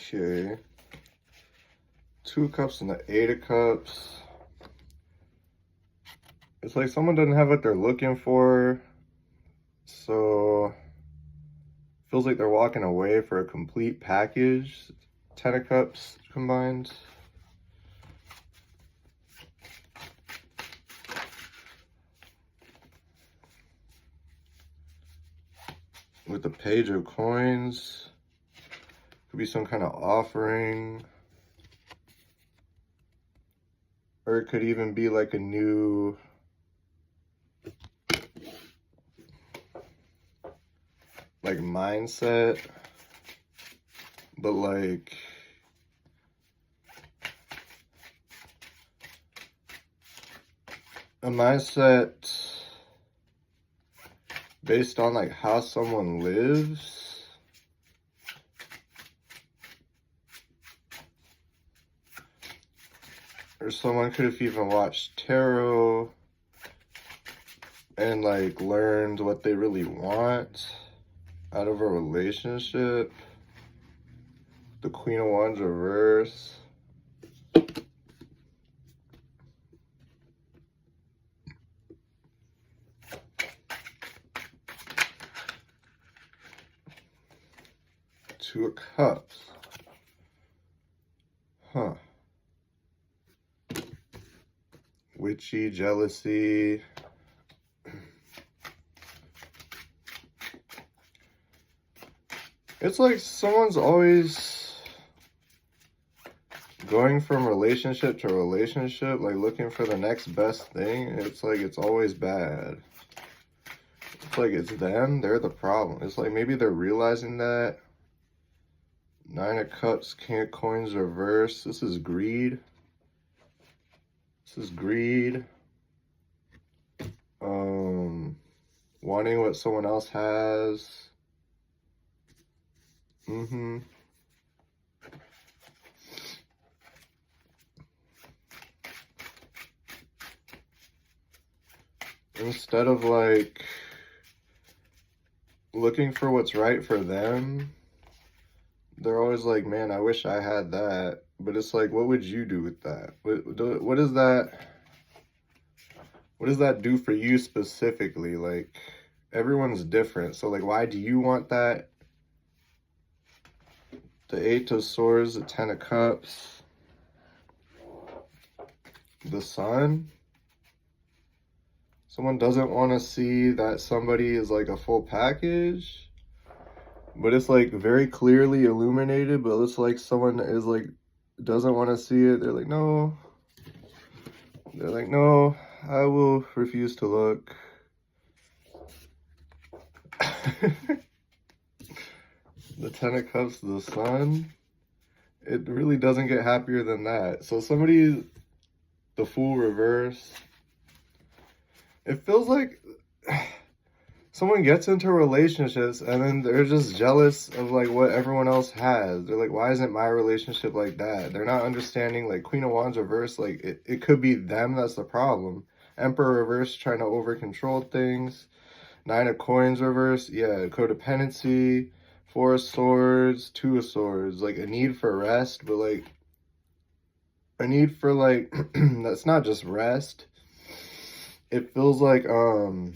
Okay. Two of Cups and the Eight of Cups. It's like someone doesn't have what they're looking for. So feels like they're walking away for a complete package. Ten of Cups combined. With the Page of Coins. Could be some kind of offering. Or it could even be like a new like mindset. But like a mindset based on like how someone lives. Or someone could have even watched tarot and like learned what they really want out of a relationship. The Queen of Wands reverse. Two of Cups. Huh. Witchy, jealousy. It's like someone's always going from relationship to relationship, like looking for the next best thing. It's like it's always bad. It's like it's them, they're the problem. It's like maybe they're realizing that. Nine of Cups, King of Coins reverse. This is greed. This is greed. Wanting what someone else has. Instead of like looking for what's right for them, they're always like, man, I wish I had that. But it's like, what would you do with that? What is that? What does that do for you specifically? Like, everyone's different. So like, why do you want that? The Eight of Swords, the Ten of Cups, the Sun. Someone doesn't want to see that somebody is like a full package, but it's like very clearly illuminated, but it's like someone is like, doesn't want to see it. They're like, no. They're like, no, I will refuse to look. The Ten of Cups, the Sun. It really doesn't get happier than that. So somebody, the Fool reverse. It feels like someone gets into relationships and then they're just jealous of like what everyone else has. They're like, why isn't my relationship like that? They're not understanding like Queen of Wands reverse. Like it could be them that's the problem. Emperor reverse, trying to over control things. Nine of Coins reverse. Yeah, codependency. Four of Swords, Two of Swords. Like a need for rest, but like a need for like, that's not just rest. It feels like a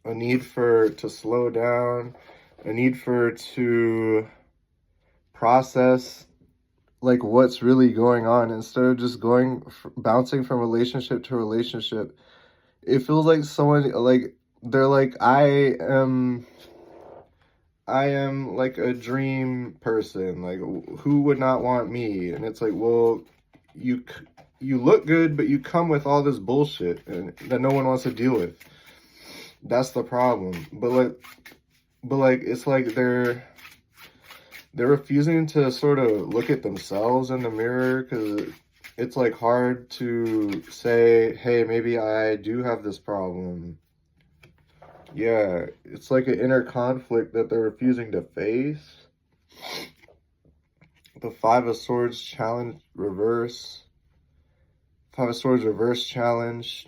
need to slow down, a need to process like what's really going on instead of just bouncing from relationship to relationship. It feels like someone like they're like, I am like a dream person. Like, who would not want me? And it's like, well, you look good, but you come with all this bullshit that no one wants to deal with. That's the problem. But like it's like they're refusing to sort of look at themselves in the mirror, because it's like hard to say, hey, maybe I do have this problem. Yeah, it's like an inner conflict that they're refusing to face. The Five of Swords challenge reverse. Five of Swords reverse challenge.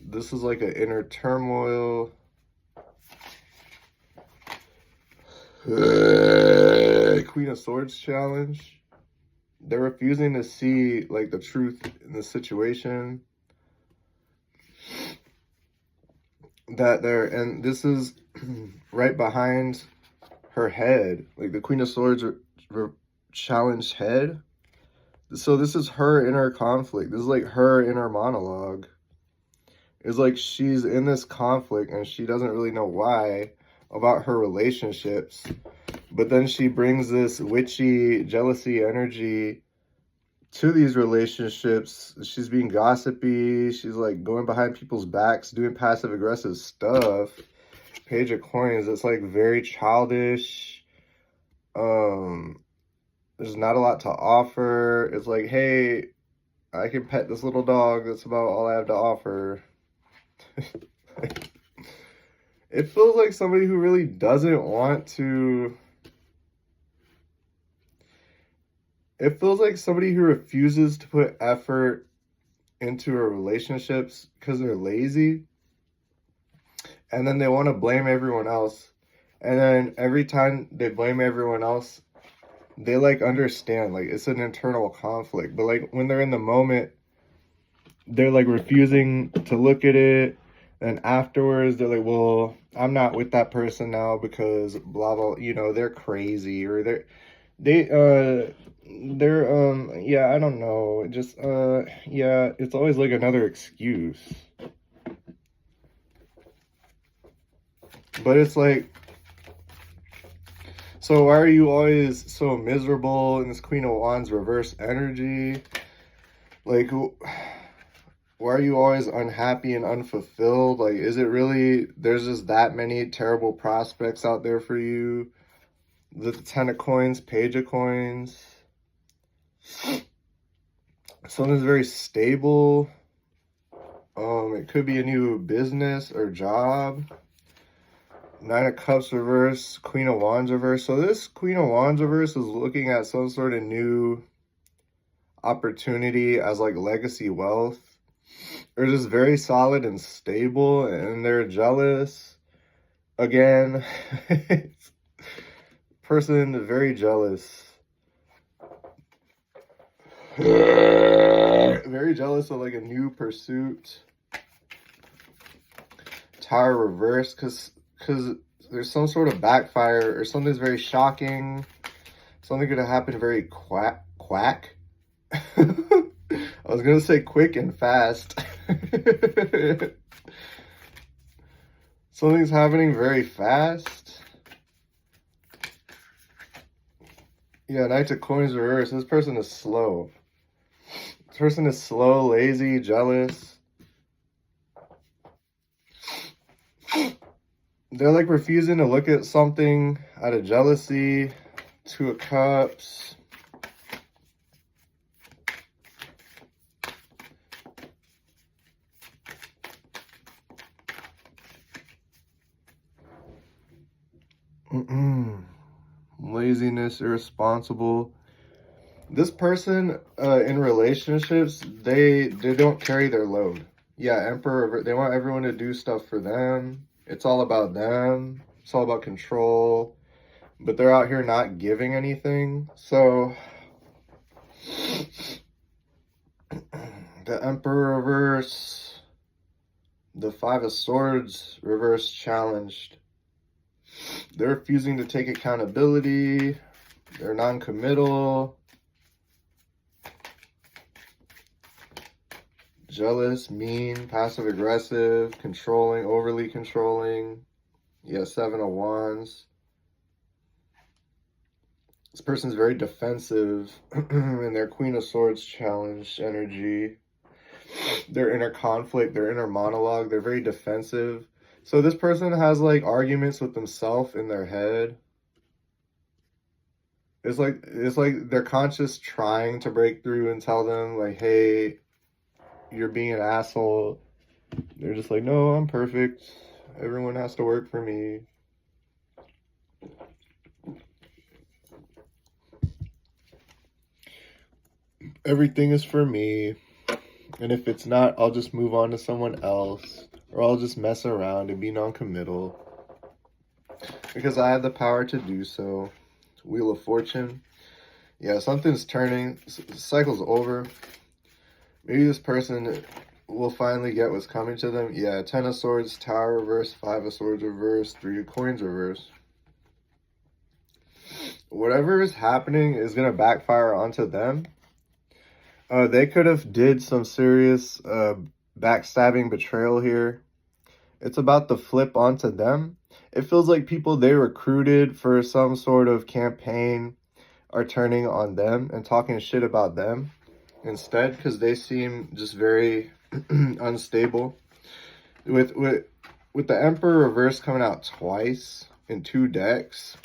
This is like an inner turmoil. Queen of Swords challenge. They're refusing to see like the truth in the situation. And this is right behind her head, like the Queen of Swords challenged head. So this is her inner conflict. This is like her inner monologue. It's like she's in this conflict and she doesn't really know why about her relationships. But then she brings this witchy jealousy energy to these relationships. She's being gossipy. She's like going behind people's backs, doing passive aggressive stuff. Page of Coins. It's like very childish. There's not a lot to offer. It's like, hey, I can pet this little dog. That's about all I have to offer. It feels like somebody who really doesn't want to. It feels like somebody who refuses to put effort into a relationships because they're lazy. And then they want to blame everyone else. And then every time they blame everyone else, they like understand, like it's an internal conflict. But like when they're in the moment, they're like refusing to look at it. And afterwards, they're like, well, I'm not with that person now because blah, blah, you know, they're crazy or yeah, I don't know. Just, yeah, it's always like another excuse. But it's like, so why are you always so miserable in this Queen of Wands reverse energy? Like, why are you always unhappy and unfulfilled? Like, is it really, there's just that many terrible prospects out there for you? The Ten of Coins, Page of Coins. Something's very stable. It could be a new business or job. Nine of Cups reverse, Queen of Wands reverse. So this Queen of Wands reverse is looking at some sort of new opportunity as like legacy wealth. They're just very solid and stable and they're jealous. Again, person very jealous. Very jealous of like a new pursuit. Tower reverse because there's some sort of backfire or something's very shocking. Something gonna happen very quack. I was gonna say quick and fast. Something's happening very fast. Yeah, Knight of Coins reverse. This person is slow. This person is slow, lazy, jealous. They're like refusing to look at something out of jealousy. Two of Cups. Laziness, irresponsible. This person in relationships, they don't carry their load. Yeah, Emperor, they want everyone to do stuff for them. It's all about them. It's all about control. But they're out here not giving anything. So the Emperor reverse, the Five of Swords reverse challenged. They're refusing to take accountability. They're non-committal. Jealous, mean, passive-aggressive, controlling, overly controlling. Yeah, Seven of Wands. This person's very defensive in their Queen of Swords challenge energy. Their inner conflict, their inner monologue, they're very defensive. So this person has like arguments with themselves in their head. It's like their conscious trying to break through and tell them like, hey, you're being an asshole. They're just like, no, I'm perfect. Everyone has to work for me. Everything is for me. And if it's not, I'll just move on to someone else. Or I'll just mess around and be non-committal. because I have the power to do so. Wheel of Fortune. Yeah, something's turning. Cycle's over. Maybe this person will finally get what's coming to them. Yeah, 10 of Swords, Tower reverse, 5 of Swords reverse, 3 of Coins reverse. Whatever is happening is going to backfire onto them. They could have did some serious backstabbing betrayal here. It's about to flip onto them. It feels like people they recruited for some sort of campaign are turning on them and talking shit about them instead, because they seem just very unstable. With the Emperor reverse coming out twice in 2 decks,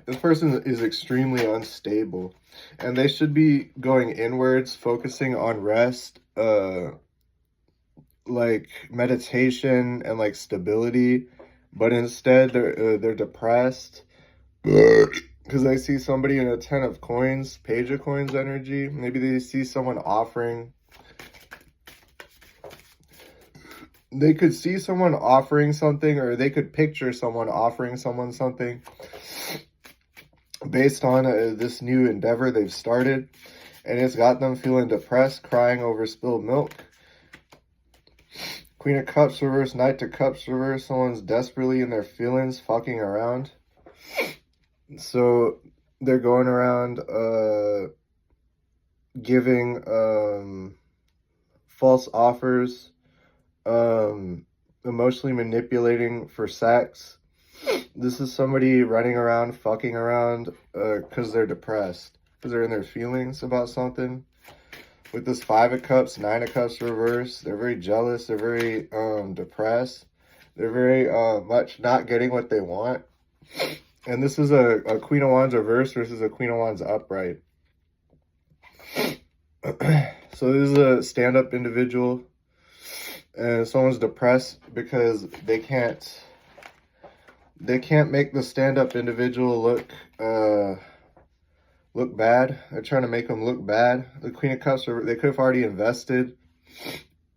this person is extremely unstable, and they should be going inwards, focusing on rest, like meditation and like stability, but instead they're depressed because they see somebody in a 10 of Coins, Page of Coins energy. Maybe they see someone offering. They could see someone offering something, or they could picture someone offering someone something based on this new endeavor they've started, and it's got them feeling depressed, crying over spilled milk. Queen of Cups reverse, Knight of Cups reverse. Someone's desperately in their feelings, fucking around. So they're going around giving false offers, emotionally manipulating for sex. This is somebody running around, fucking around because they're depressed, because they're in their feelings about something. With this 5 of Cups, 9 of Cups reverse, they're very jealous, they're very depressed, they're very much not getting what they want. And this is a Queen of Wands reverse versus a Queen of Wands upright. So this is a stand-up individual, and someone's depressed because they can't make the stand-up individual look bad. They're trying to make them look bad. The Queen of Cups, they could have already invested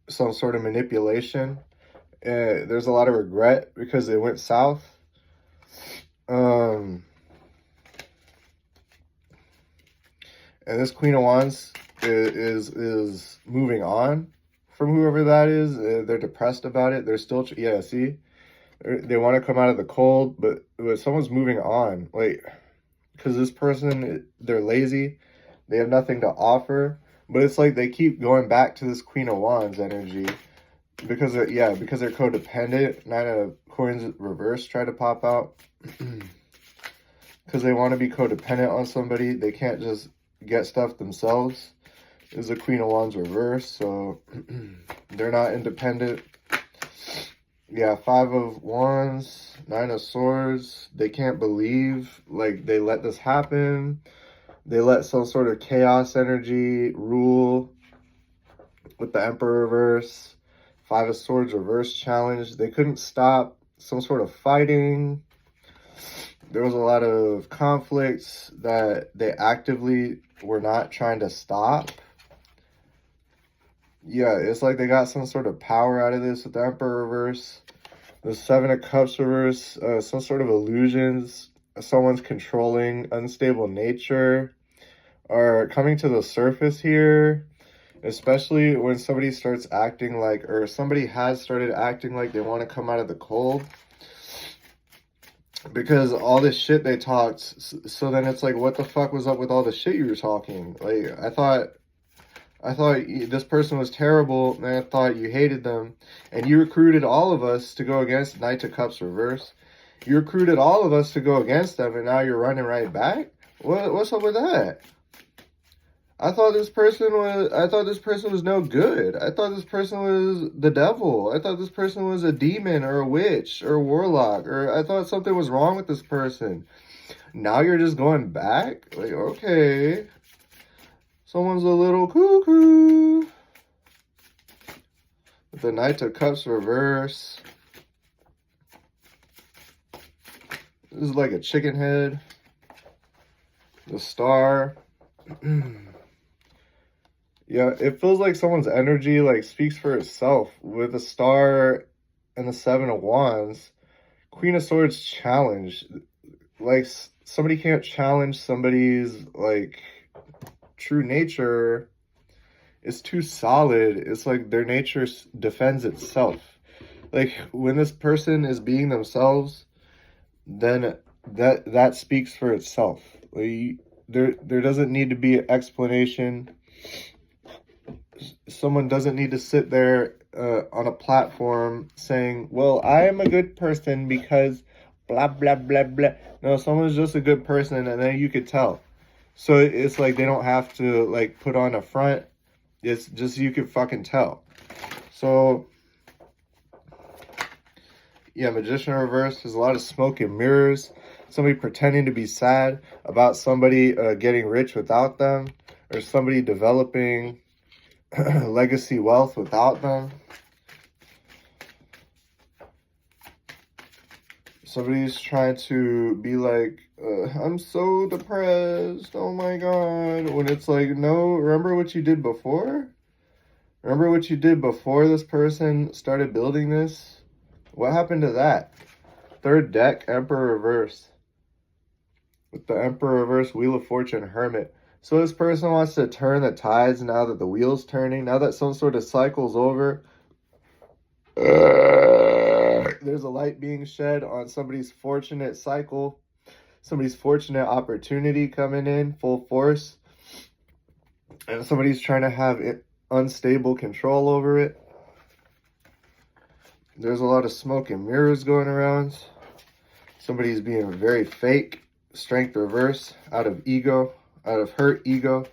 some sort of manipulation. There's a lot of regret because it went south. And this Queen of Wands is moving on from whoever that is. They're depressed about it. They're still, yeah, see? They want to come out of the cold, but someone's moving on. Like, because this person, they're lazy, they have nothing to offer, but it's like they keep going back to this Queen of Wands energy because they're codependent. 9 of Coins reverse try to pop out because they want to be codependent on somebody. They can't just get stuff themselves. This is a Queen of Wands reverse, so they're not independent. Yeah, 5 of Wands, 9 of Swords. They can't believe, like, they let this happen. They let some sort of chaos energy rule with the Emperor reverse. 5 of Swords reverse challenge. They couldn't stop some sort of fighting. There was a lot of conflicts that they actively were not trying to stop. Yeah, it's like they got some sort of power out of this with the Emperor reverse. The 7 of Cups reverse, some sort of illusions, someone's controlling, unstable nature are coming to the surface here, especially when somebody starts acting like, or somebody has started acting like they want to come out of the cold. Because all this shit they talked, so then it's like, what the fuck was up with all the shit you were talking? Like, I thought this person was terrible, and I thought you hated them, and you recruited all of us to go against Knight of Cups reverse. You recruited all of us to go against them, and now you're running right back? What's up with that? I thought this person was no good. I thought this person was the devil. I thought this person was a demon or a witch or a warlock, or I thought something was wrong with this person. Now you're just going back? Like, okay. Someone's a little cuckoo. With the Knight of Cups reverse. This is like a chicken head. The Star. Yeah, it feels like someone's energy like speaks for itself. With the Star and the 7 of Wands Queen of Swords challenge. Like, somebody can't challenge somebody's, like, true nature. It's too solid. It's like their nature defends itself. Like, when this person is being themselves, then that speaks for itself. Like, there doesn't need to be an explanation. Someone doesn't need to sit there on a platform saying, well, I am a good person because blah blah blah blah. No, someone's just a good person, and then you could tell. So it's like they don't have to like put on a front. It's just you can fucking tell. So yeah, Magician reverse. There's a lot of smoke and mirrors. Somebody pretending to be sad about somebody getting rich without them, or somebody developing legacy wealth without them. Somebody's trying to be like, I'm so depressed, oh my god. When it's like, no, remember what you did before? Remember what you did before this person started building this? What happened to that? Third deck, Emperor reverse. With the Emperor reverse, Wheel of Fortune, Hermit. So this person wants to turn the tides now that the wheel's turning, now that some sort of cycle's over. There's a light being shed on somebody's fortunate cycle, somebody's fortunate opportunity coming in full force, and somebody's trying to have unstable control over it. There's a lot of smoke and mirrors going around. Somebody's being very fake. Strength reverse, out of ego, out of hurt ego.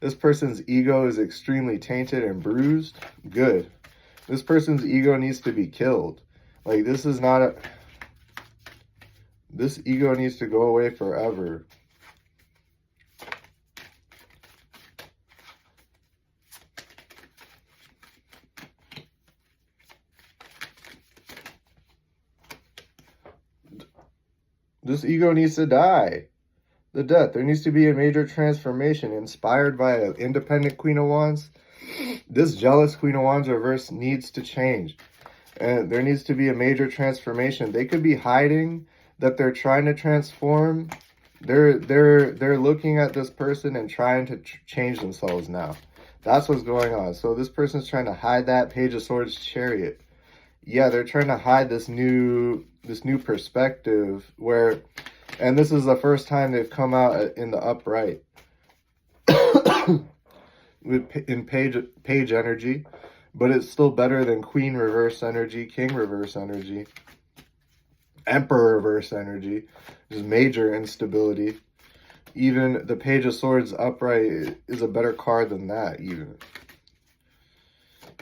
This person's ego is extremely tainted and bruised. Good. This person's ego needs to be killed. Like, this is not a... This ego needs to go away forever. This ego needs to die. The Death. There needs to be a major transformation inspired by an independent Queen of Wands. This jealous Queen of Wands reverse needs to change. And there needs to be a major transformation. They could be hiding that they're trying to transform. They're looking at this person and trying to change themselves now. That's what's going on. So this person's trying to hide that. Page of Swords, Chariot. Yeah, they're trying to hide this new perspective where, and this is the first time they've come out in the upright in page energy, but it's still better than Queen reverse energy, King reverse energy, Emperor reverse energy. There's major instability. Even the Page of Swords upright is a better card than that, even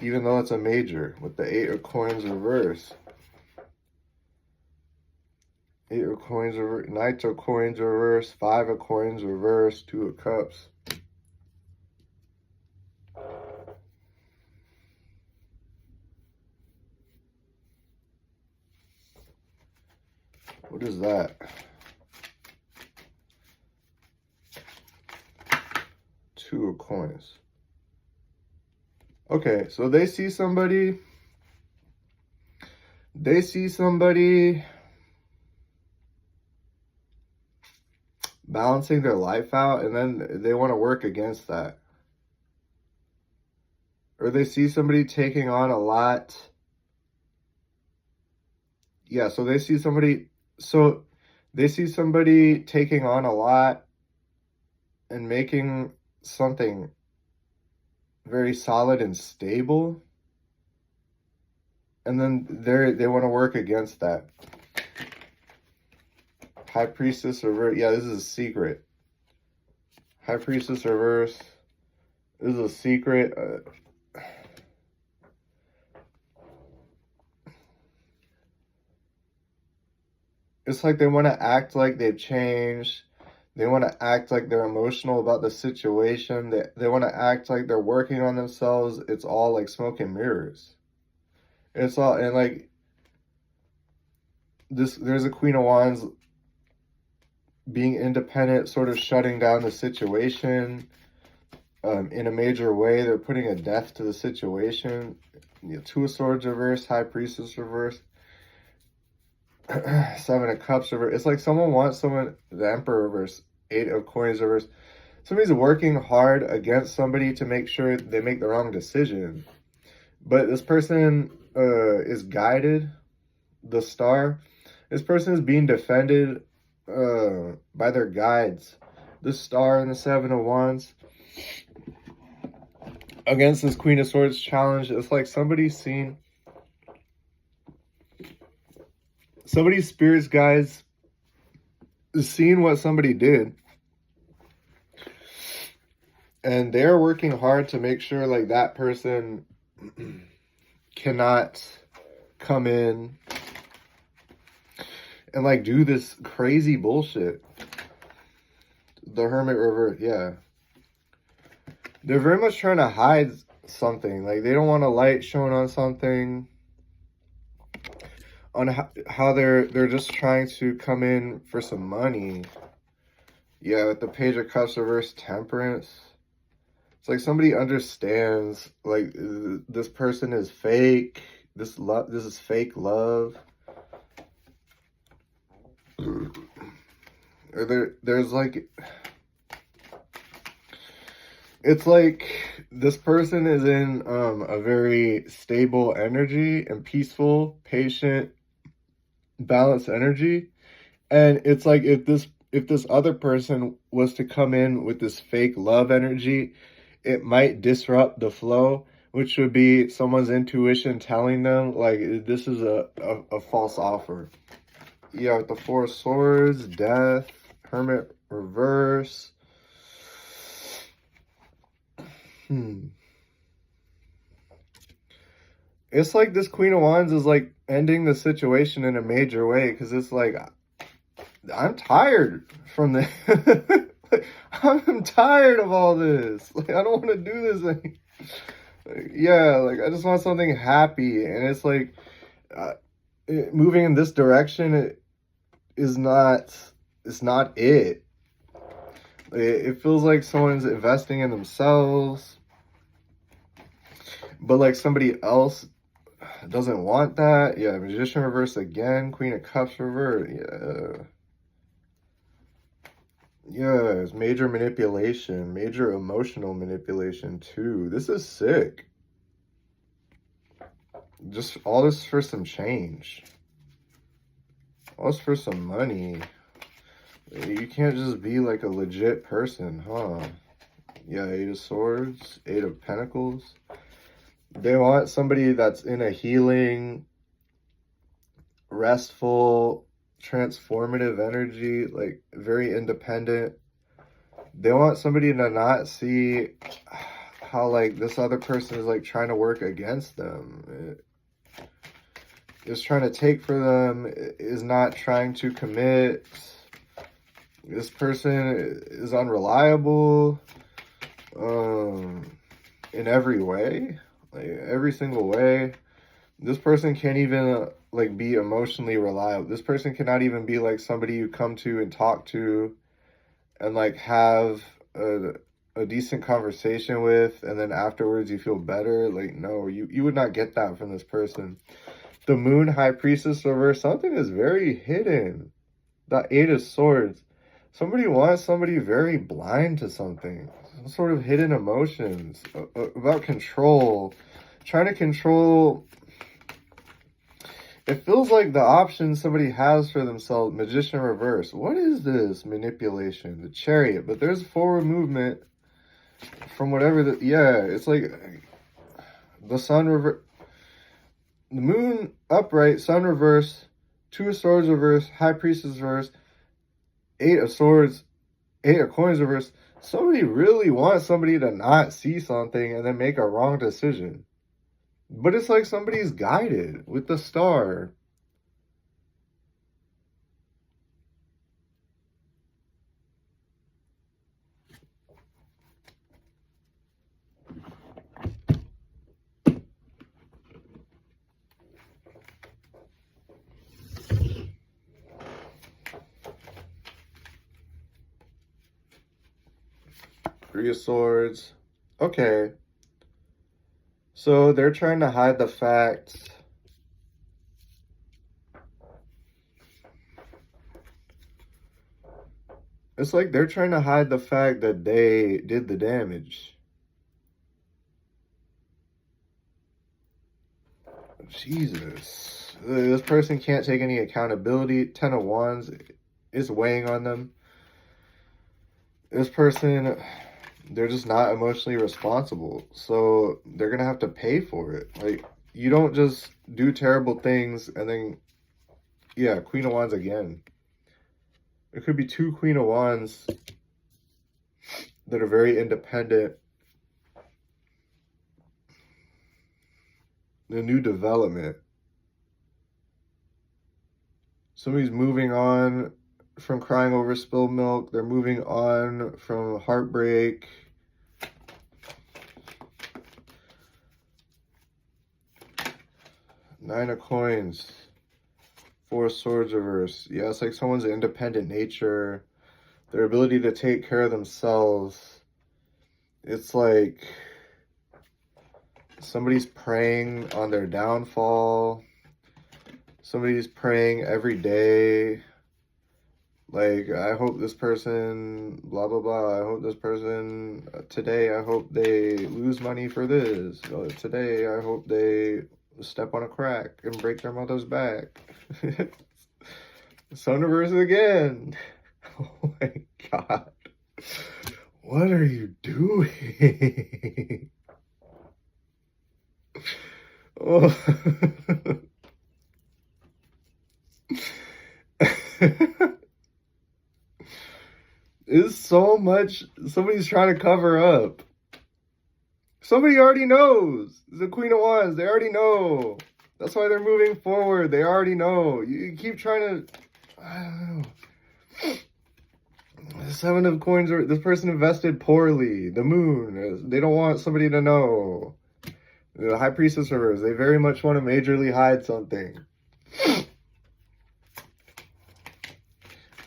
though it's a major, with the 8 of Coins reverse. 8 of Coins reverse, Knight of Coins reverse, 5 of Coins reverse, 2 of Cups. What is that? 2 of Coins. Okay, so they see somebody balancing their life out, and then they want to work against that. Or they see somebody taking on a lot. Yeah, so they see somebody taking on a lot and making something very solid and stable, and then they want to work against that. High Priestess reverse. Yeah, this is a secret. High Priestess reverse. This is a secret. It's like they want to act like they've changed. They want to act like they're emotional about the situation. They want to act like they're working on themselves. It's all like smoke and mirrors. It's all, and like this, there's a Queen of Wands being independent, sort of shutting down the situation in a major way. They're putting a death to the situation. 2 of Swords reverse, High Priestess reverse. Seven of Cups reverse. It's like someone wants someone, the Emperor reverse, Eight of Coins reverse. Somebody's working hard against somebody to make sure they make the wrong decision. But this person is guided, the Star. This person is being defended by their guides. The Star and the Seven of Wands. Against this Queen of Swords challenge, it's like somebody's seen... Somebody's spirits guides is seeing what somebody did. And they're working hard to make sure like that person cannot come in and like do this crazy bullshit. The Hermit reverse, yeah. They're very much trying to hide something. Like they don't want a light shown on something. On how they're just trying to come in for some money. Yeah, with the Page of Cups reverse, Temperance. It's like somebody understands, like, this person is fake. This is fake love. There's like... It's like this person is in a very stable energy and peaceful, patient, balanced energy. And it's like if this other person was to come in with this fake love energy, it might disrupt the flow, which would be someone's intuition telling them, like, this is a false offer. Yeah, with the Four of Swords, Death, Hermit reverse. It's like this Queen of Wands is, like, ending the situation in a major way, because it's like, I'm tired from this. I'm tired of all this. Like, I don't want to do this. Like, yeah, like, I just want something happy. And it's like, moving in this direction is not, it's not it. It feels like someone's investing in themselves. But, like, somebody else doesn't want that. Yeah, Magician reverse again. Queen of Cups reverse. Yeah. Yeah, it's major manipulation, major emotional manipulation too. This is sick. Just all this for some change. All this for some money. You can't just be like a legit person, huh? Yeah, Eight of Swords, Eight of Pentacles. They want somebody that's in a healing, restful, transformative energy, like very independent. They want somebody to not see how like this other person is like trying to work against them. Is trying to take for them, is not trying to commit. This person is unreliable in every way, like every single way. This person can't even like be emotionally reliable. This person cannot even be like somebody you come to and talk to and like have a decent conversation with, and then afterwards you feel better. Like, no, you would not get that from this person. The Moon, High Priestess reverse, something is very hidden. The Eight of Swords. Somebody wants somebody very blind to something. Some sort of hidden emotions. About control. Trying to control... It feels like the option somebody has for themselves. Magician reverse. What is this manipulation? The Chariot. But there's forward movement from whatever the... Yeah, it's like... The Sun reverse... The Moon upright, Sun reverse, Two of Swords reverse, High Priestess reverse, Eight of Swords, Eight of Coins reverse. Somebody really wants somebody to not see something and then make a wrong decision. But it's like somebody's guided with the Star. Three of Swords. Okay. So they're trying to hide the fact It's like they're trying to hide the fact that they did the damage. Jesus. This person can't take any accountability. Ten of Wands is weighing on them. This person, they're just not emotionally responsible. So they're going to have to pay for it. Like, you don't just do terrible things and then, yeah, Queen of Wands again. It could be two Queen of Wands that are very independent. The new development. Somebody's moving on from crying over spilled milk. They're moving on from heartbreak. Nine of Coins. Four of Swords reverse. Yeah, it's like someone's independent nature. Their ability to take care of themselves. It's like somebody's preying on their downfall. Somebody's praying every day. Like, I hope this person, blah, blah, blah. I hope this person, today, I hope they lose money for this. Today, I hope they step on a crack and break their mother's back. Sun reverse again. Oh my God. What are you doing? Oh. It's so much. Somebody's trying to cover up. Somebody already knows. The Queen of Wands, they already know. That's why they're moving forward. They already know. You keep trying to, I don't know. The Seven of Coins, this person invested poorly. The Moon, they don't want somebody to know. The High Priestess reverse, they very much want to majorly hide something.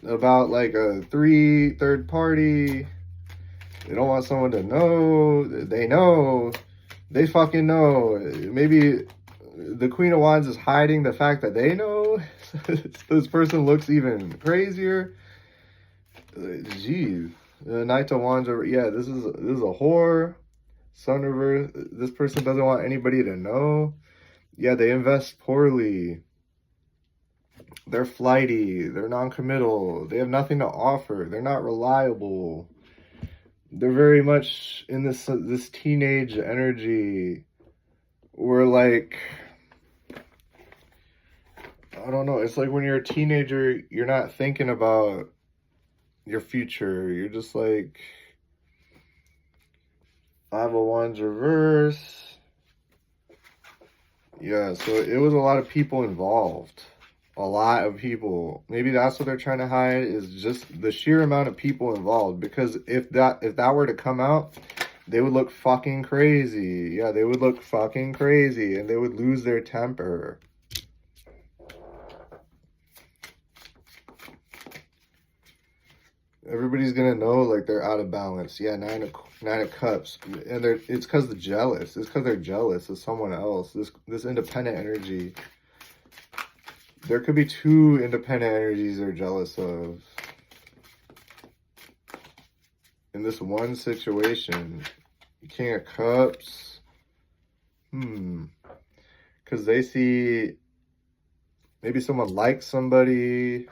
About like a third party. They don't want someone to know. They know. They fucking know. Maybe the Queen of Wands is hiding the fact that they know. This person looks even crazier. Jeez. The Knight of Wands, yeah, this is a whore. Sun reverse. This person doesn't want anybody to know. Yeah, they invest poorly. They're flighty. They're non-committal. They have nothing to offer. They're not reliable. They're very much in this teenage energy where, like, I don't know. It's like when you're a teenager, you're not thinking about your future. You're just like, Five of Wands reverse. Yeah, so it was a lot of people involved. A lot of people. Maybe that's what they're trying to hide, is just the sheer amount of people involved. Because if that were to come out, they would look fucking crazy. Yeah, they would look fucking crazy, and they would lose their temper. Everybody's gonna know, like, they're out of balance. Yeah, nine of Cups, and it's because they're jealous. It's because they're jealous of someone else. This independent energy. There could be two independent energies they're jealous of. In this one situation, King of Cups. Because they see maybe someone likes somebody.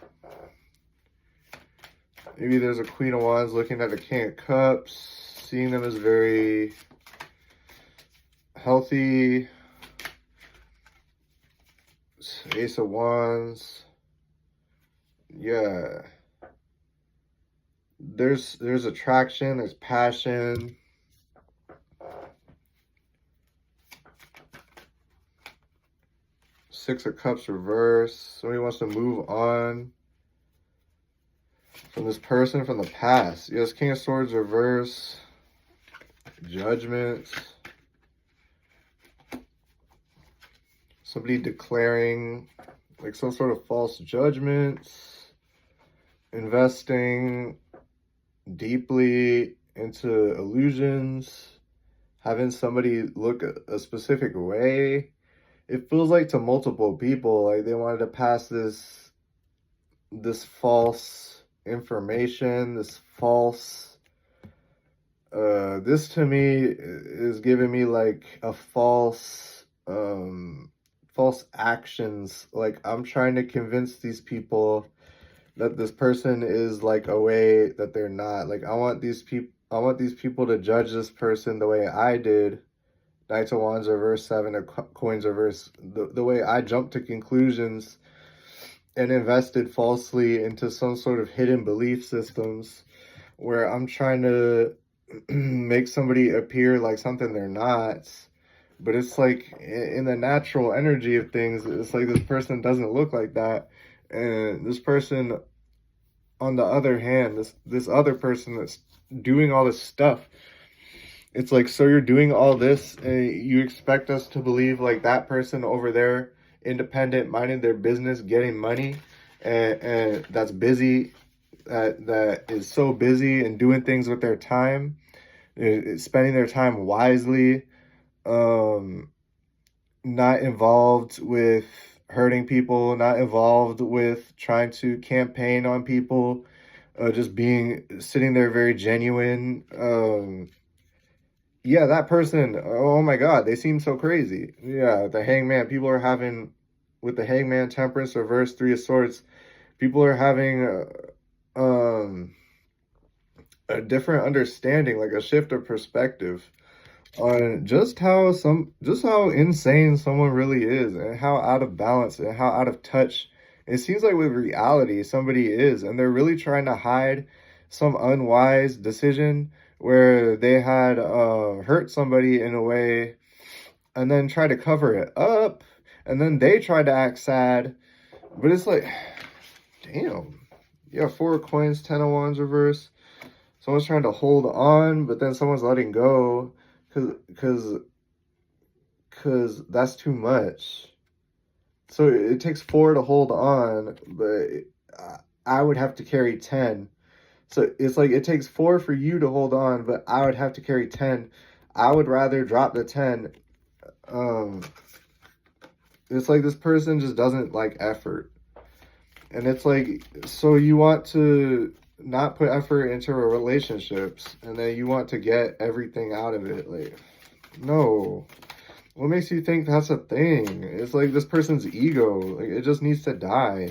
Maybe there's a Queen of Wands looking at the King of Cups, seeing them as very healthy. Ace of Wands. Yeah. There's attraction, there's passion. Six of Cups reverse. Somebody wants to move on from this person from the past. Yes, King of Swords reverse. Judgment. Somebody declaring like some sort of false judgments. Investing deeply into illusions. Having somebody look a specific way. It feels like to multiple people, like they wanted to pass this false information, this false, this to me is giving me like a false actions. Like I'm trying to convince these people that this person is like a way that they're not. Like I want these people to judge this person the way I did. Knights of Wands reverse, Seven of Coins reverse. The way I jumped to conclusions and invested falsely into some sort of hidden belief systems where I'm trying to make somebody appear like something they're not. But it's like in the natural energy of things, it's like this person doesn't look like that. And this person, on the other hand, this other person that's doing all this stuff, it's like, so you're doing all this and you expect us to believe like that person over there, independent, minding their business, getting money, and that's busy, that is so busy and doing things with their time, spending their time wisely, not involved with hurting people, not involved with trying to campaign on people, just sitting there very genuine. Yeah, that person, oh my God, they seem so crazy. Yeah, the Hangman, people are having, with the Hangman, Temperance, Reverse, Three of Swords, people are having a different understanding, like a shift of perspective on just how insane someone really is, and how out of balance and how out of touch it seems like with reality somebody is, and they're really trying to hide some unwise decision where they had hurt somebody in a way and then try to cover it up, and then they try to act sad. But it's like, damn. Yeah, Four of Coins, Ten of Wands reverse. Someone's trying to hold on, but then someone's letting go because that's too much. So it takes 4 to hold on, but I would have to carry 10. So it's like it takes 4 for you to hold on, but I would have to carry 10. I would rather drop the 10. It's like this person just doesn't like effort. And it's like, so you want to not put effort into relationships, and then you want to get everything out of it. Like, no. What makes you think that's a thing? It's like this person's ego. Like, it just needs to die.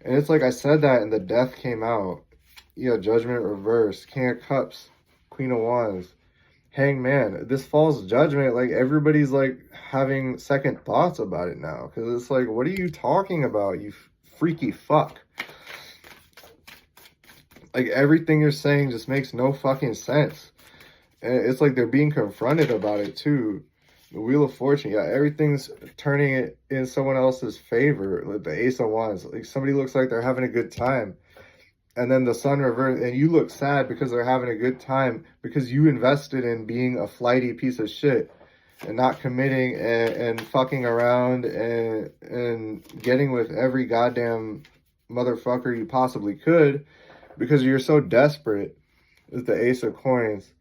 And it's like I said that and the death came out. Yeah, Judgment reverse, King of Cups, Queen of Wands, Hangman. This false judgment, like everybody's like having second thoughts about it now. Because it's like, what are you talking about, you freaky fuck? Like everything you're saying just makes no fucking sense. And it's like they're being confronted about it too. The Wheel of Fortune, yeah, everything's turning it in someone else's favor. Like the Ace of Wands, like somebody looks like they're having a good time, and then the Sun reverse, and you look sad because they're having a good time because you invested in being a flighty piece of shit and not committing and fucking around and getting with every goddamn motherfucker you possibly could because you're so desperate. With the Ace of Coins.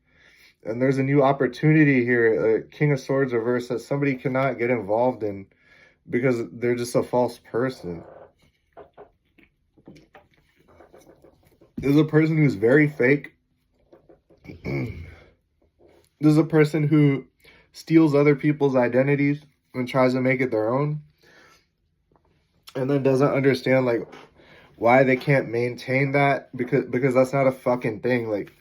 And there's a new opportunity here, King of Swords reverse, that somebody cannot get involved in because they're just a false person. This is a person who's very fake. This is a person who steals other people's identities and tries to make it their own. And then doesn't understand like why they can't maintain that because that's not a fucking thing. Like,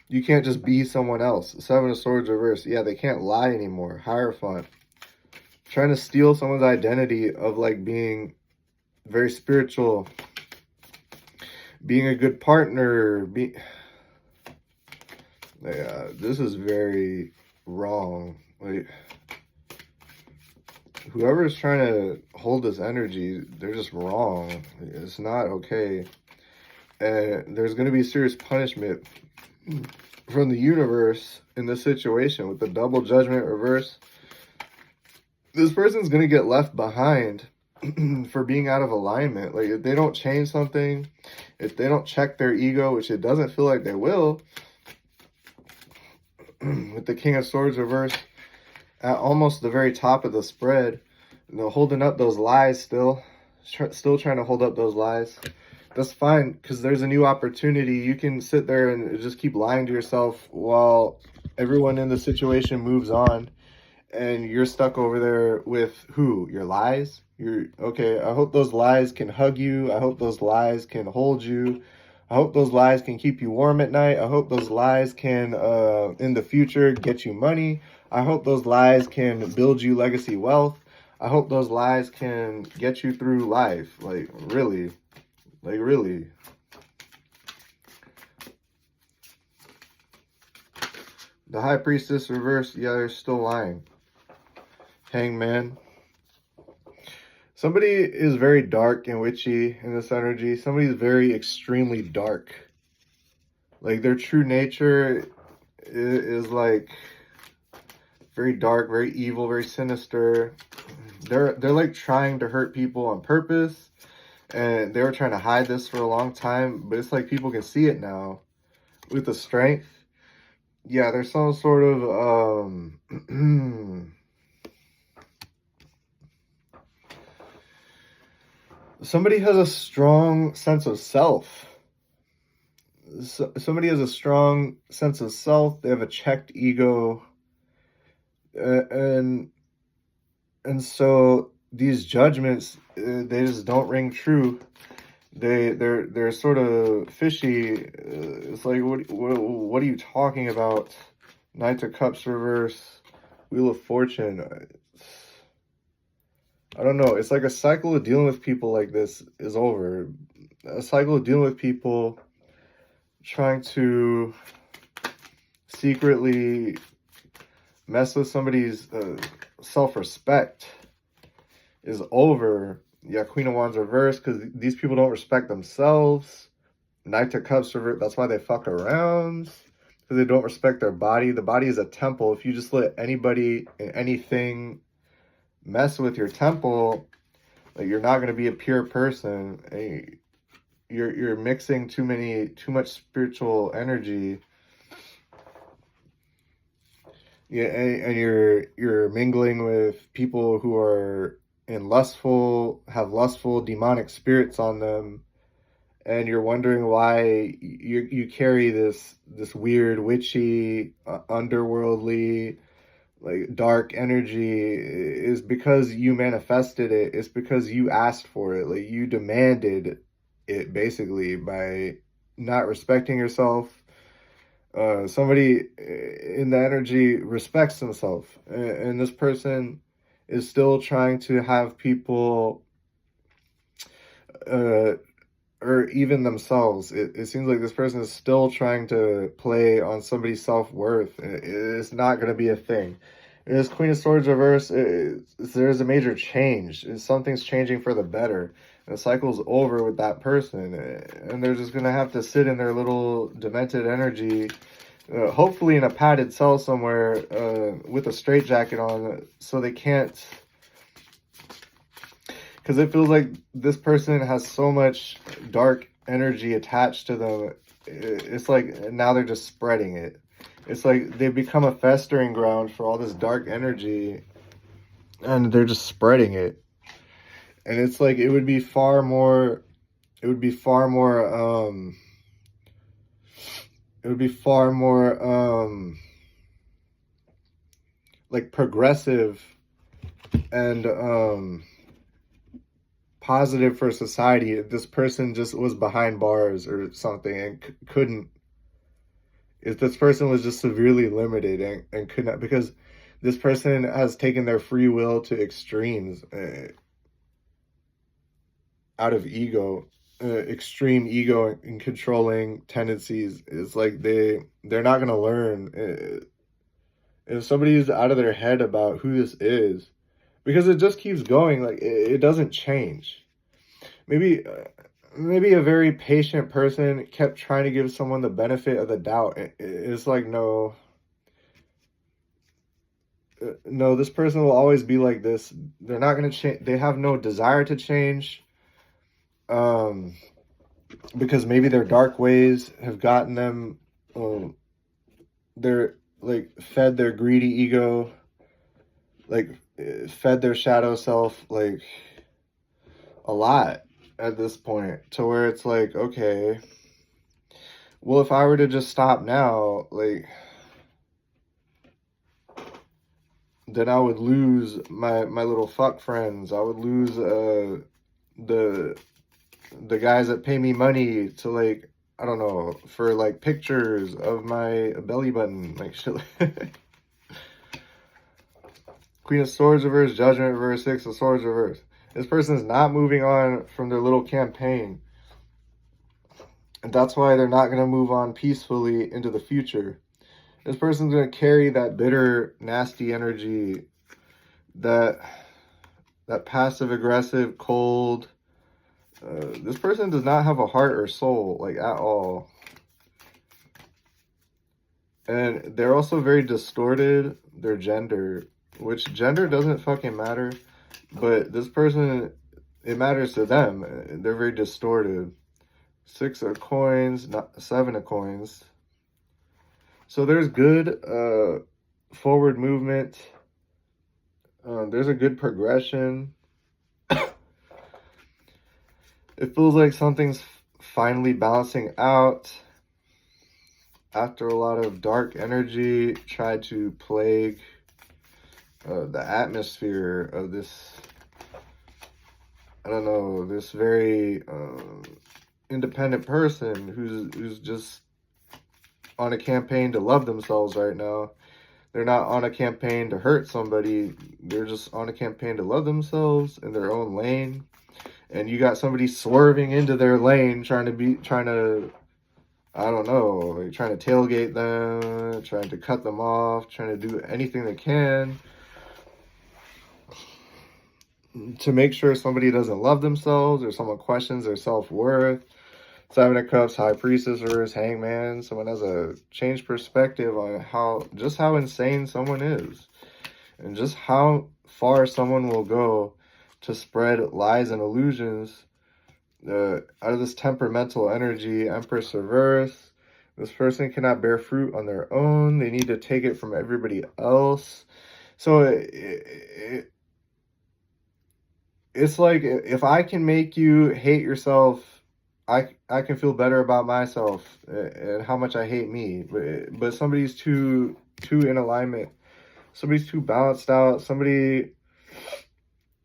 you can't just be someone else. Seven of Swords reverse. Yeah, they can't lie anymore. Hierophant. Trying to steal someone's identity of like being very spiritual, being a good partner. Yeah, this is very wrong. Like, whoever is trying to hold this energy, they're just wrong. It's not okay. And there's going to be serious punishment from the universe in this situation with the double judgment reverse. This person's going to get left behind for being out of alignment. Like, if they don't change something, if they don't check their ego, which it doesn't feel like they will, with the King of Swords reverse at almost the very top of the spread, you know, holding up those lies still trying to hold up those lies. that's fine, because there's a new opportunity. You can sit there and just keep lying to yourself while everyone in the situation moves on, and you're stuck over there with who? Your lies? You're okay. I hope those lies can hug you. I hope those lies can hold you. I hope those lies can keep you warm at night. I hope those lies can, in the future, get you money. I hope those lies can build you legacy wealth. I hope those lies can get you through life. Like, really. Like, really. The High Priestess reversed. Yeah, they're still lying. Hangman. Somebody is very dark and witchy in this energy. Somebody's very extremely dark. Like, their true nature is like very dark, very evil, very sinister. They're like trying to hurt people on purpose, and they were trying to hide this for a long time, but it's like people can see it now with the strength. Yeah, there's some sort of somebody has a strong sense of self. Somebody has a strong sense of self. They have a checked ego, and so these judgments, they just don't ring true. They're sort of fishy. It's like, what are you talking about? Knight of Cups reverse, Wheel of Fortune. I don't know. It's like a cycle of dealing with people like this is over. A cycle of dealing with people trying to secretly mess with somebody's self-respect is over. Yeah, Queen of Wands reverse, because these people don't respect themselves. Knight of Cups reverse, that's why they fuck around, because they don't respect their body. The body is a temple. If you just let anybody and anything mess with your temple, like, you're not going to be a pure person. You're mixing too much spiritual energy. Yeah, and you're mingling with people who are have lustful demonic spirits on them, and you're wondering why you carry this weird witchy, underworldly, like, dark energy. Is because you manifested it. It's because you asked for it. Like, you demanded it, basically, by not respecting yourself. Somebody in the energy respects themselves, and this person is still trying to have people, or even themselves. It seems like this person is still trying to play on somebody's self-worth. It's not going to be a thing. This Queen of Swords reverse, there's a major change. Something's changing for the better. The cycle's over with that person, and they're just going to have to sit in their little demented energy, hopefully in a padded cell somewhere, with a straitjacket on, so they can't, because it feels like this person has so much dark energy attached to them. It's like now they're just spreading it. It's like they've become a festering ground for all this dark energy, and they're just spreading it. And it's like it would be far more like progressive and positive for society if this person just was behind bars or something and couldn't. If this person was just severely limited and could not, because this person has taken their free will to extremes, out of ego, extreme ego and controlling tendencies. It's like they're not going to learn. If somebody is out of their head about who this is, because it just keeps going, like, it doesn't change. Maybe a very patient person kept trying to give someone the benefit of the doubt. It's like, no, this person will always be like this. They're not going to change. They have no desire to change, because maybe their dark ways have gotten them, they're like fed their greedy ego, like fed their shadow self, like, a lot. at this point, to where it's like, okay, well, if I were to just stop now, like, then I would lose my little fuck friends. I would lose the guys that pay me money to, like, I don't know, for like pictures of my belly button, like shit. Queen of Swords reverse, Judgment reverse, Six of Swords reverse. This person is not moving on from their little campaign. And that's why they're not going to move on peacefully into the future. This person's going to carry that bitter, nasty energy, that passive aggressive, cold. This person does not have a heart or soul, like, at all. And they're also very distorted, their gender, which gender doesn't fucking matter. But this person, it matters to them. They're very distorted. 6 of coins, not 7 of coins. So there's good forward movement. There's a good progression. It feels like something's finally balancing out after a lot of dark energy tried to plague the atmosphere of this, I don't know, this very independent person who's just on a campaign to love themselves right now. They're not on a campaign to hurt somebody. They're just on a campaign to love themselves in their own lane. And you got somebody swerving into their lane, trying to, I don't know, like trying to tailgate them, trying to cut them off, trying to do anything they can to make sure somebody doesn't love themselves or someone questions their self-worth. 7 of Cups, High Priestess reverse, Hangman. Someone has a changed perspective on how insane someone is, and just how far someone will go to spread lies and illusions out of this temperamental energy. Empress reverse. This person cannot bear fruit on their own. They need to take it from everybody else. So it's like, if I can make you hate yourself, I can feel better about myself and how much I hate me. But somebody's too in alignment. Somebody's too balanced out. Somebody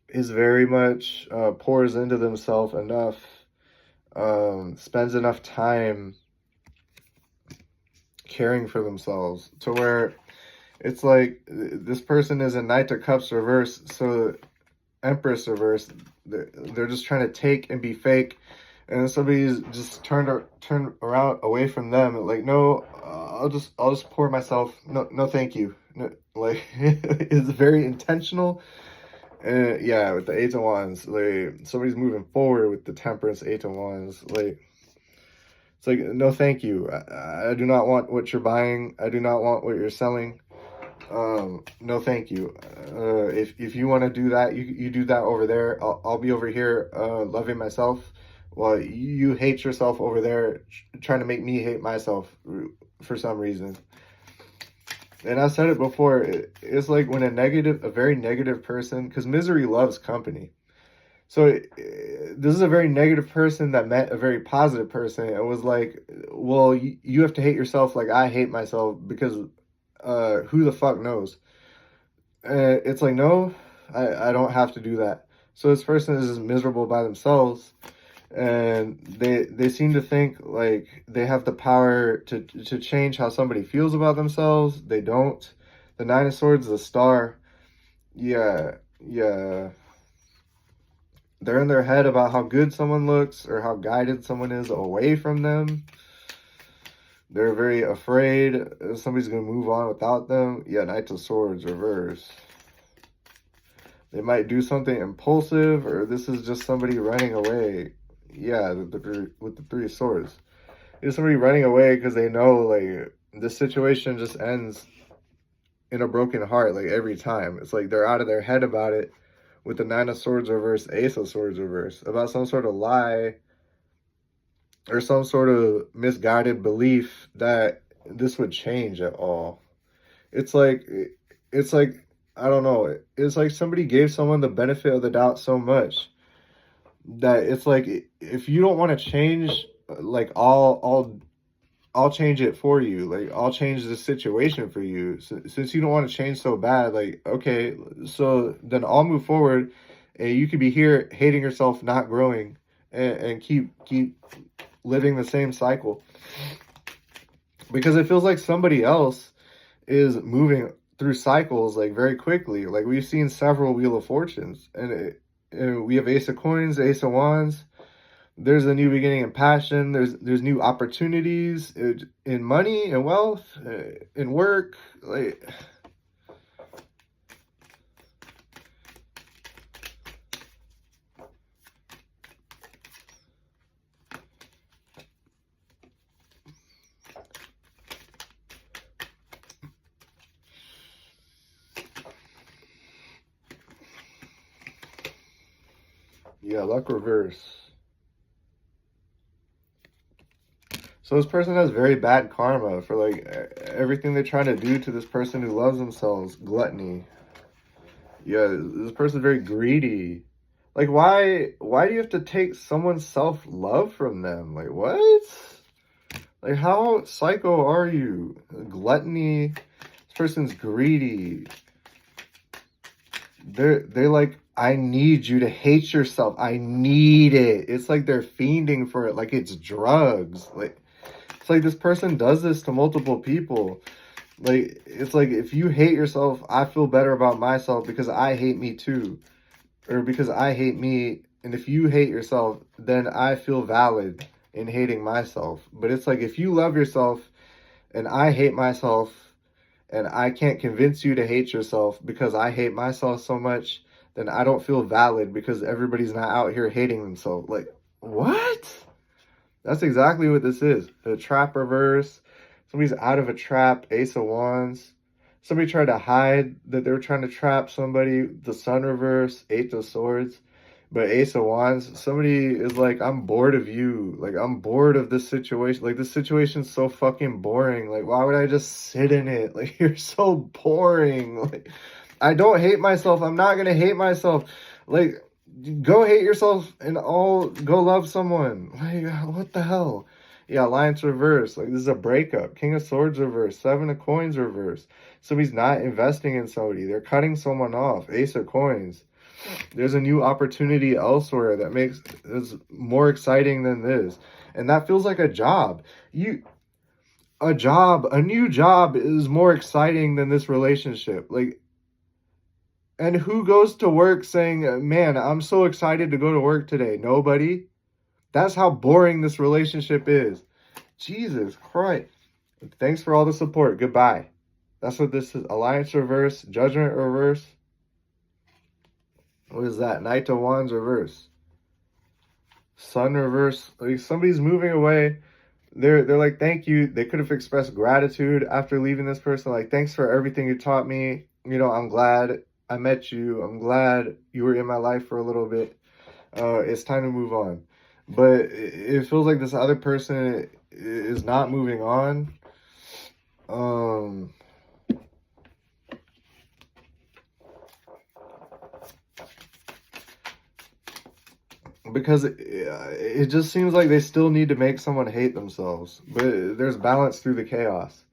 is very much pours into themselves enough, spends enough time caring for themselves, to where it's like this person is a Knight of Cups reverse, so Empress reverse. They're just trying to take and be fake, and then somebody's just turned around away from them. Like, no, I'll just pour myself. No, thank you. No, like, it's very intentional. Yeah, with the 8 of Wands, like, somebody's moving forward with the Temperance 8 of Wands. Like, it's like, no, thank you. I do not want what you're buying. I do not want what you're selling. No, thank you. If you want to do that, you do that over there. I'll be over here loving myself, while you hate yourself over there, trying to make me hate myself for some reason. And I said it before, it's like when a very negative person, because misery loves company. So this is a very negative person that met a very positive person and was like, well, you have to hate yourself like I hate myself, because who the fuck knows? It's like, no, I don't have to do that. So this person is just miserable by themselves, and they seem to think like they have the power to change how somebody feels about themselves. They don't. The 9 of Swords, the Star. Yeah. They're in their head about how good someone looks or how guided someone is away from them. They're very afraid somebody's going to move on without them. Yeah, Knight of Swords reverse. They might do something impulsive, or this is just somebody running away. Yeah, with the 3 of Swords. It's somebody running away because they know, like, the situation just ends in a broken heart, like, every time. It's like they're out of their head about it, with the 9 of Swords reverse, Ace of Swords reverse, about some sort of lie or some sort of misguided belief that this would change at all. It's like, I don't know. It's like somebody gave someone the benefit of the doubt so much that it's like, if you don't want to change, like I'll change it for you. Like, I'll change the situation for you. Since you don't want to change so bad, like, okay, so then I'll move forward, and you could be here hating yourself, not growing, and keep living the same cycle. Because it feels like somebody else is moving through cycles like very quickly. Like, we've seen several Wheel of Fortunes, and we have Ace of Coins, Ace of Wands. There's a new beginning in passion. There's new opportunities in money and wealth, in work. Like, yeah, luck reverse. So this person has very bad karma for like everything they're trying to do to this person who loves themselves. Gluttony. Yeah, this person's very greedy. Like, why do you have to take someone's self-love from them? Like, what? Like, how psycho are you? Gluttony. This person's greedy. They're like, I need you to hate yourself. I need it. It's like they're fiending for it, like it's drugs. Like, it's like this person does this to multiple people. Like, it's like, if you hate yourself, I feel better about myself because I hate me too. Or because I hate me. And if you hate yourself, then I feel valid in hating myself. But it's like, if you love yourself and I hate myself, and I can't convince you to hate yourself because I hate myself so much, then I don't feel valid because everybody's not out here hating themselves. Like, what? That's exactly what this is. The trap reverse. Somebody's out of a trap. Ace of Wands. Somebody tried to hide that they were trying to trap somebody. The Sun reverse. Eight of Swords. But Ace of Wands, somebody is like, I'm bored of you. Like, I'm bored of this situation. Like, this situation's so fucking boring. Like, why would I just sit in it? Like, you're so boring. Like, I don't hate myself. I'm not gonna hate myself. Like, go hate yourself and go love someone. Like, what the hell? Yeah, Alliance reverse. Like, this is a breakup. King of Swords reverse. Seven of Coins reverse. Somebody's not investing in somebody. They're cutting someone off. Ace of Coins. There's a new opportunity elsewhere that is more exciting than this. And that feels like a job. A new job is more exciting than this relationship. Like, and who goes to work saying, man, I'm so excited to go to work today? Nobody. That's how boring this relationship is. Jesus Christ. Thanks for all the support. Goodbye. That's what this is. Alliance reverse. Judgment reverse. What is that? Knight of Wands reverse. Sun reverse. Like, somebody's moving away. They're like, thank you. They could have expressed gratitude after leaving this person. Like, thanks for everything you taught me. You know, I'm glad I met you. I'm glad you were in my life for a little bit. It's time to move on. But it feels like this other person is not moving on. Because it just seems like they still need to make someone hate themselves. But there's balance through the chaos.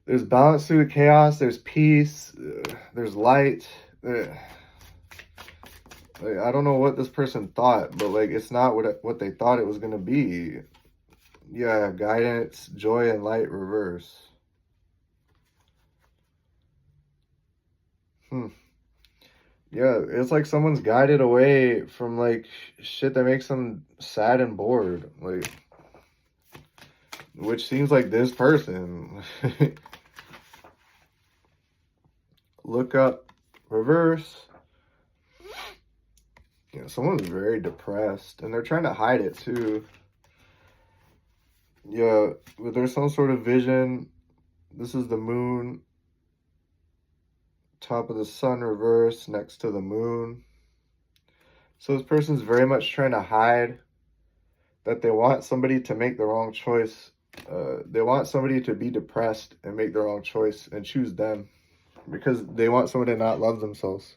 There's balance through the chaos. There's peace. There's light. Like, I don't know what this person thought, but like, it's not what they thought it was going to be. Yeah, guidance, joy, and light reverse. Yeah, it's like someone's guided away from like shit that makes them sad and bored. Like, which seems like this person. Look up, reverse. Yeah, someone's very depressed and they're trying to hide it too. Yeah, but there's some sort of vision. This is the moon. Top of the sun reverse next to the moon. So this person's very much trying to hide that they want somebody to make the wrong choice. They want somebody to be depressed and make the wrong choice and choose them because they want someone to not love themselves.